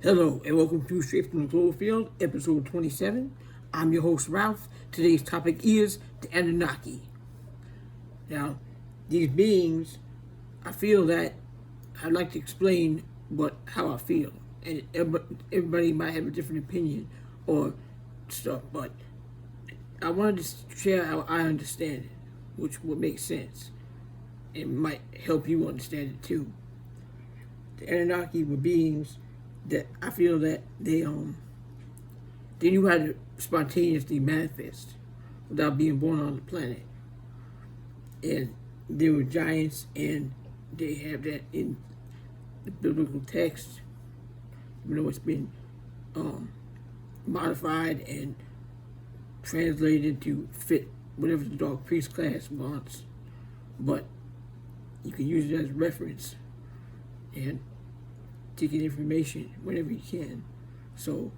Hello and welcome to Straight from the Cloverfield, episode 27. I'm your host Ralph. Today's topic is the Anunnaki. Now, these beings, I feel that I'd like to explain how I feel, and everybody might have a different opinion or stuff, but I wanted to share how I understand it, which would make sense. It might help you understand it too. The Anunnaki were beings that I feel that they knew how to spontaneously manifest without being born on the planet. And they were giants, and they have that in the biblical text, even though it's been modified and translated to fit whatever the Dark Priest class wants. But you can use it as reference and take in information whenever you can. So,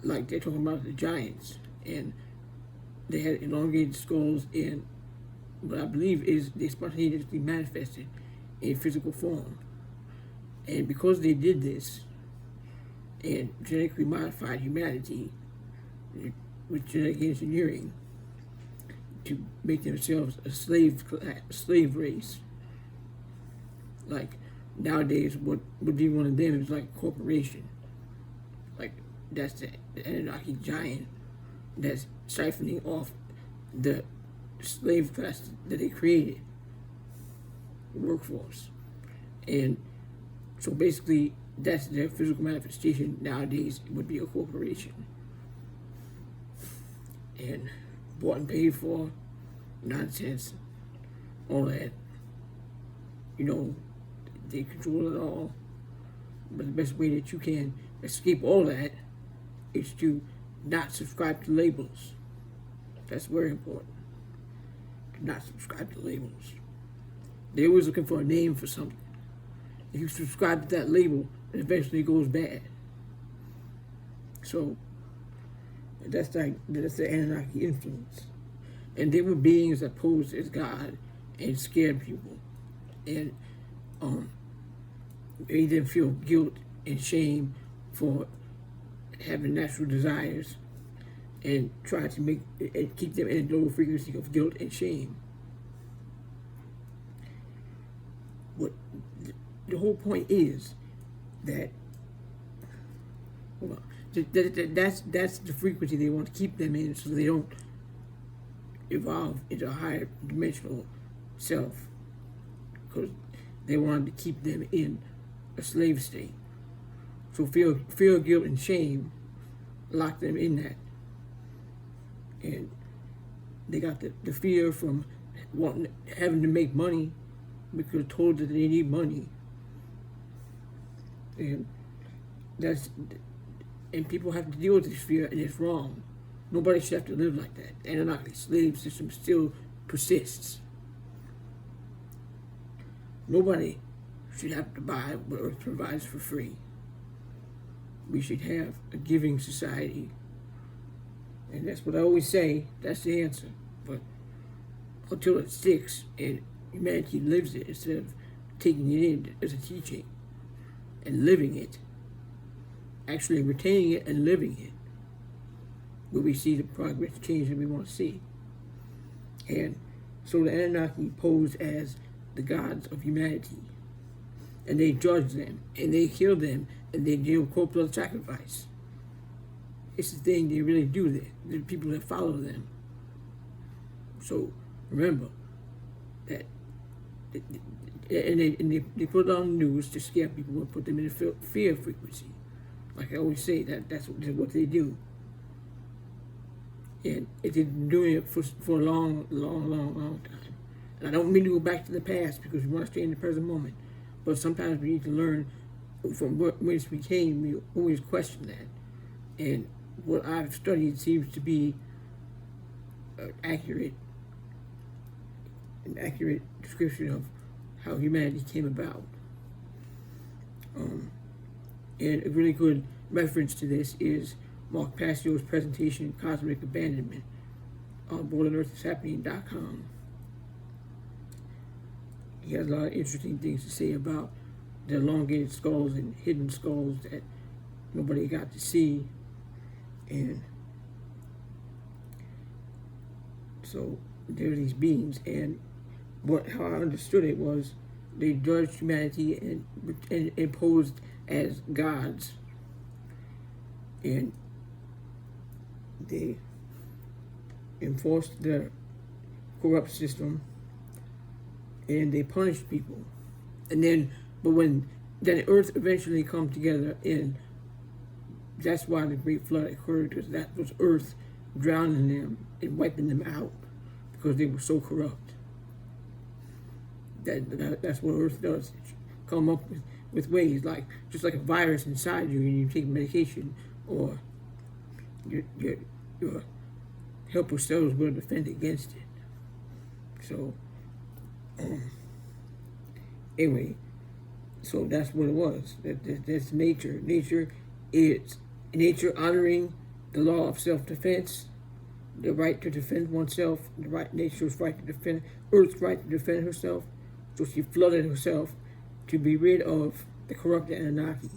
like they're talking about the giants, and they had elongated skulls, and what I believe is they spontaneously manifested in physical form. And because they did this and genetically modified humanity with genetic engineering to make themselves a slave race, like nowadays, what would be one of them is like a corporation. Like, that's the Anunnaki giant that's siphoning off the slave class that they created, the workforce. And so basically, that's their physical manifestation nowadays. It would be a corporation. And bought and paid for, nonsense, all that. You know, they control it all. But the best way that you can escape all that is to not subscribe to labels. That's very important. To not subscribe to labels. They're always looking for a name for something. If you subscribe to that label, it eventually goes bad. So that's the Anunnaki influence. And they were beings that posed as God and scared people. And made them feel guilt and shame for having natural desires, and try to keep them in a low frequency of guilt and shame. What the whole point is that, that's the frequency they want to keep them in, so they don't evolve into a higher dimensional self, because they wanted to keep them in a slave state. So fear, guilt, and shame lock them in that. And they got the fear from having to make money, because they're told that they need money. And people have to deal with this fear, and it's wrong. Nobody should have to live like that. The Anunnaki slave system still persists. Nobody should have to buy what Earth provides for free. We should have a giving society. And that's what I always say, that's the answer. But until it sticks and humanity lives it instead of taking it in as a teaching and living it, actually retaining it and living it, where we see the progress change that we want to see. And so the Anunnaki pose as the gods of humanity, and they judge them, and they kill them, and they do corporal sacrifice. It's the thing they really do. The people that follow them. So remember that, and they put it on the news to scare people and put them in a fear frequency. Like I always say, that's what they do. And they've been doing it for a long time. And I don't mean to go back to the past, because we want to stay in the present moment. But sometimes we need to learn from whence we came. We always question that. And what I've studied seems to be an accurate description of how humanity came about. And a really good reference to this is Mark Passio's presentation, Cosmic Abandonment, on BorderEarthIsHappening.com. He has a lot of interesting things to say about the elongated skulls and hidden skulls that nobody got to see. And so there are these beings, and how I understood it was they judged humanity and imposed as gods, and they enforced the corrupt system, and they punished people. And then, but when then Earth eventually come together, and that's why the Great Flood occurred, because that was Earth drowning them and wiping them out because they were so corrupt. That's what Earth does. It come up with ways, like just like a virus inside you, and you take medication, or your helper cells will defend against it. So anyway, so that's what it was. That's nature. Nature is honoring the law of self-defense, the right to defend oneself, nature's right to defend, Earth's right to defend herself. So she flooded herself to be rid of the corrupted annunaki.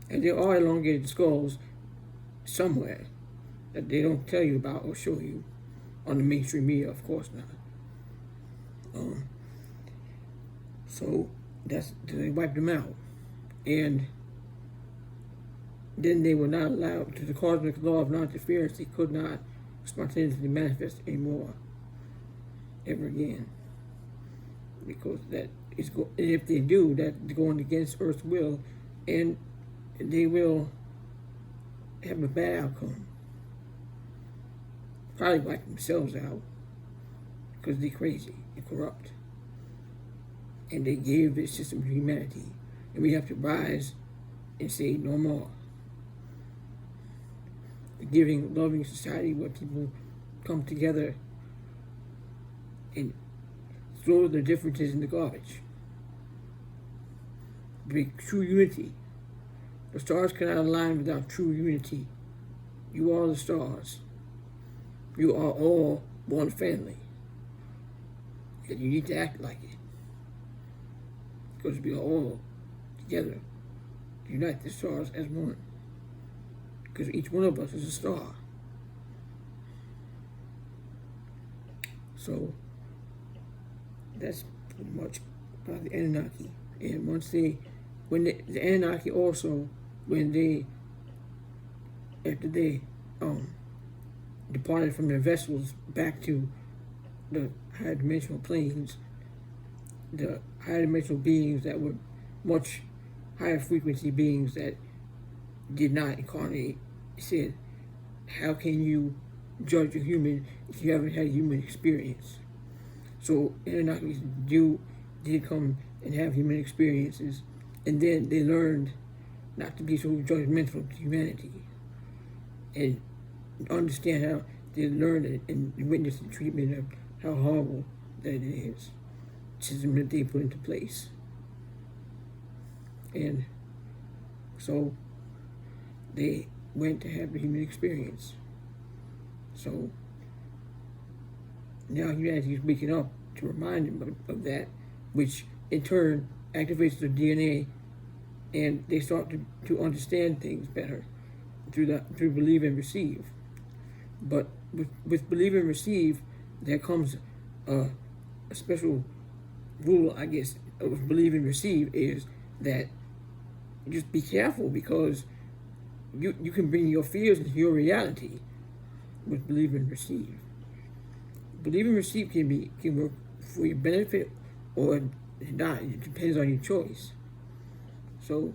And there are elongated skulls somewhere that they don't tell you about or show you on the mainstream media, of course not. So they wiped them out. And then they were not allowed, to the cosmic law of non-interference, they could not spontaneously manifest anymore, ever again. Because that is, and if they do, that's going against Earth's will, and they will have a bad outcome. Probably wipe themselves out, because they're crazy and corrupt. And they gave this system to humanity. And we have to rise and say no more. A giving, loving society where people come together and throw their differences in the garbage. Bring true unity. The stars cannot align without true unity. You are the stars. You are all one family. And you need to act like it. Because we are all together to unite the stars as one. Because each one of us is a star. So that's pretty much about the Anunnaki. And once the Anunnaki also, after they departed from their vessels back to the higher dimensional planes, the higher dimensional beings that were much higher frequency beings that did not incarnate, said, how can you judge a human if you haven't had a human experience? So Anunnakis did come and have human experiences, and then they learned not to be so judgmental to humanity, and understand how they learned and witnessed the treatment of how horrible that it is, system that they put into place. And so they went to have the human experience. So now humanity is waking up to remind them of that, which in turn activates their DNA, and they start to understand things better through believe and receive. But with believe and receive, there comes a special rule, I guess, of believe and receive, is that just be careful, because you can bring your fears into your reality with believe and receive. Believe and receive can work for your benefit or not. It depends on your choice. So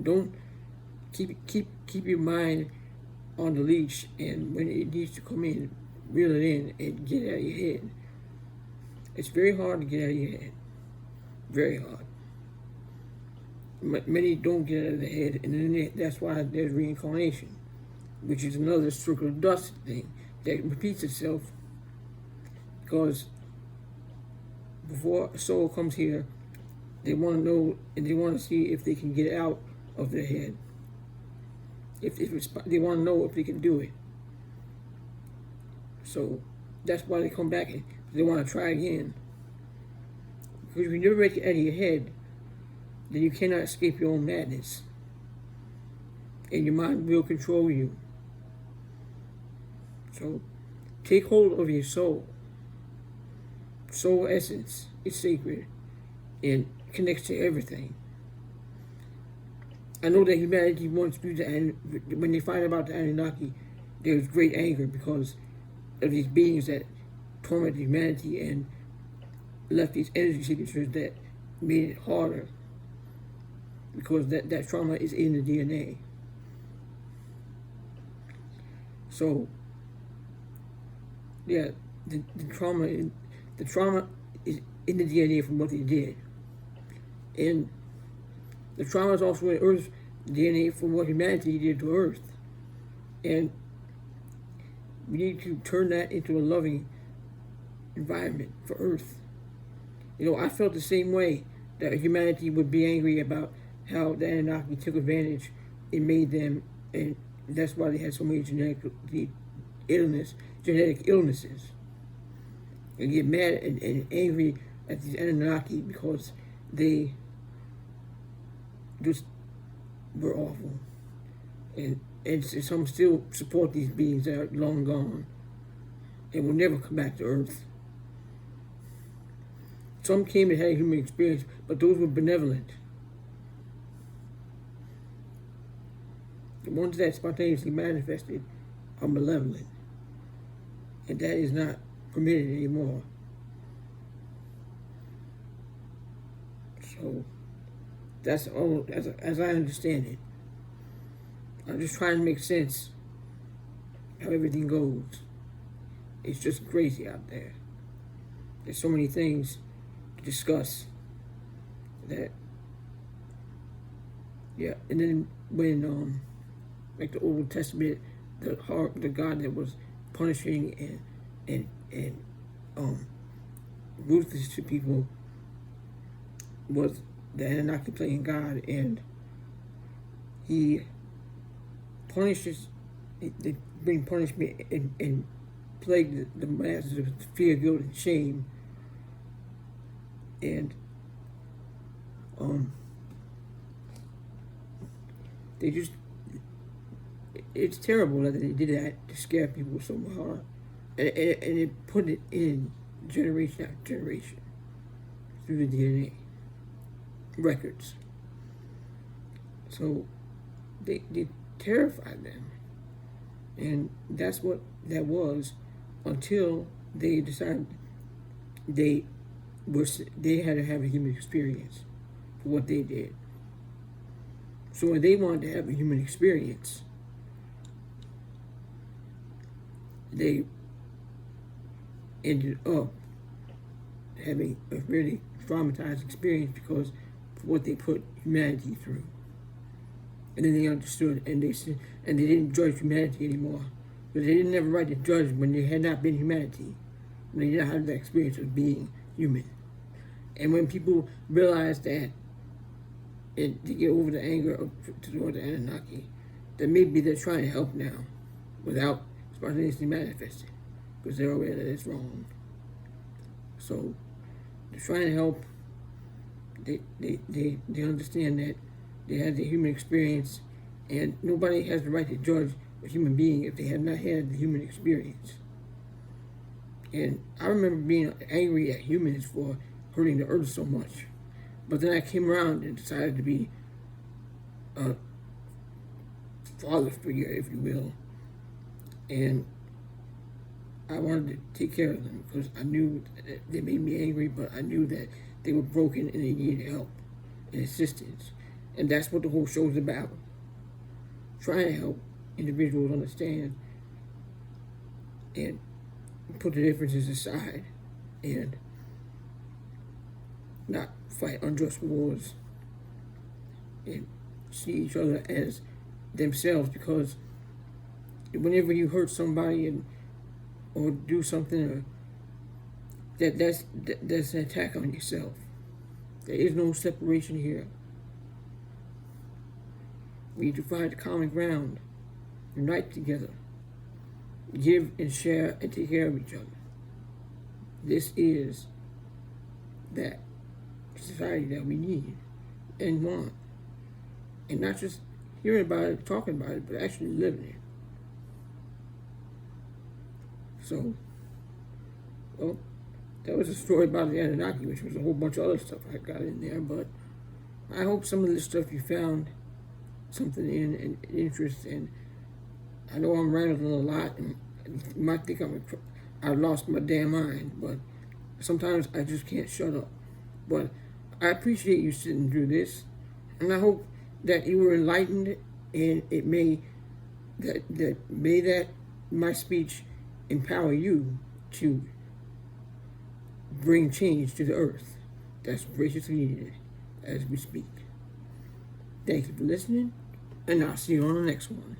don't keep your mind on the leash, and when it needs to come in, reel it in and get it out of your head. It's very hard to get out of your head. Very hard. Many don't get out of their head, and then that's why there's reincarnation, which is another circle of dust thing that repeats itself, because before a soul comes here, they want to know and they want to see if they can get out of their head. They want to know if they can do it. So that's why they come back, and they want to try again. Because if you never make it out of your head, then you cannot escape your own madness. And your mind will control you. So take hold of your soul. Soul essence is sacred and connects to everything. I know that humanity wants to do that, when they find about the Anunnaki, there's great anger because of these beings that tormented humanity and left these energy signatures that made it harder, because that trauma is in the DNA. So, yeah, the trauma is in the DNA from what they did, and the trauma is also in Earth's DNA from what humanity did to Earth, and we need to turn that into a loving environment for Earth. You know, I felt the same way, that humanity would be angry about how the Anunnaki took advantage and made them, and that's why they had so many genetic illnesses. And get mad and angry at these Anunnaki because they just were awful. And some still support these beings that are long gone and will never come back to Earth. Some came and had a human experience, but those were benevolent. The ones that spontaneously manifested are malevolent. And that is not permitted anymore. So, that's all, as I understand it. I'm just trying to make sense how everything goes. It's just crazy out there. There's so many things to discuss that, yeah. And then when, like the Old Testament, the God that was punishing and ruthless to people was the Anunnaki playing God, and he punishes, they bring punishment and plague the masses with fear, guilt, and shame. And they just, it's terrible that they did that to scare people so hard. And it put it in generation after generation through the DNA records. So they terrified them. And that's what that was, until they decided they had to have a human experience for what they did. So when they wanted to have a human experience, they ended up having a really traumatized experience because of what they put humanity through. And then they understood, and they didn't judge humanity anymore, because they didn't have a right to judge when they had not been humanity, when they did not have that experience of being human. And when people realize that, and to get over the anger toward the Anunnaki, that maybe they're trying to help now, without spontaneously manifesting, because they're aware that it's wrong. So they're trying to help. They understand that they had the human experience, and nobody has the right to judge a human being if they have not had the human experience. And I remember being angry at humans for hurting the earth so much, but then I came around and decided to be a father figure, if you will, and I wanted to take care of them because I knew that they made me angry, but I knew that they were broken and they needed help and assistance. And that's what the whole show is about. Trying to help individuals understand and put the differences aside and not fight unjust wars and see each other as themselves, because whenever you hurt somebody or do something, that's an attack on yourself. There is no separation here. We need to find common ground, unite together, give and share and take care of each other. This is that society that we need. and want. And not just hearing about it, talking about it, but actually living it. So, well, that was a story about the Anunnaki, which was a whole bunch of other stuff I got in there. But I hope some of this stuff you found something in and interest. And I know I'm rambling a lot, and you might think I lost my damn mind, but sometimes I just can't shut up. But I appreciate you sitting through this, and I hope that you were enlightened, and it may that my speech empower you to bring change to the earth that's graciously needed as we speak. Thank you for listening, and I'll see you on the next one.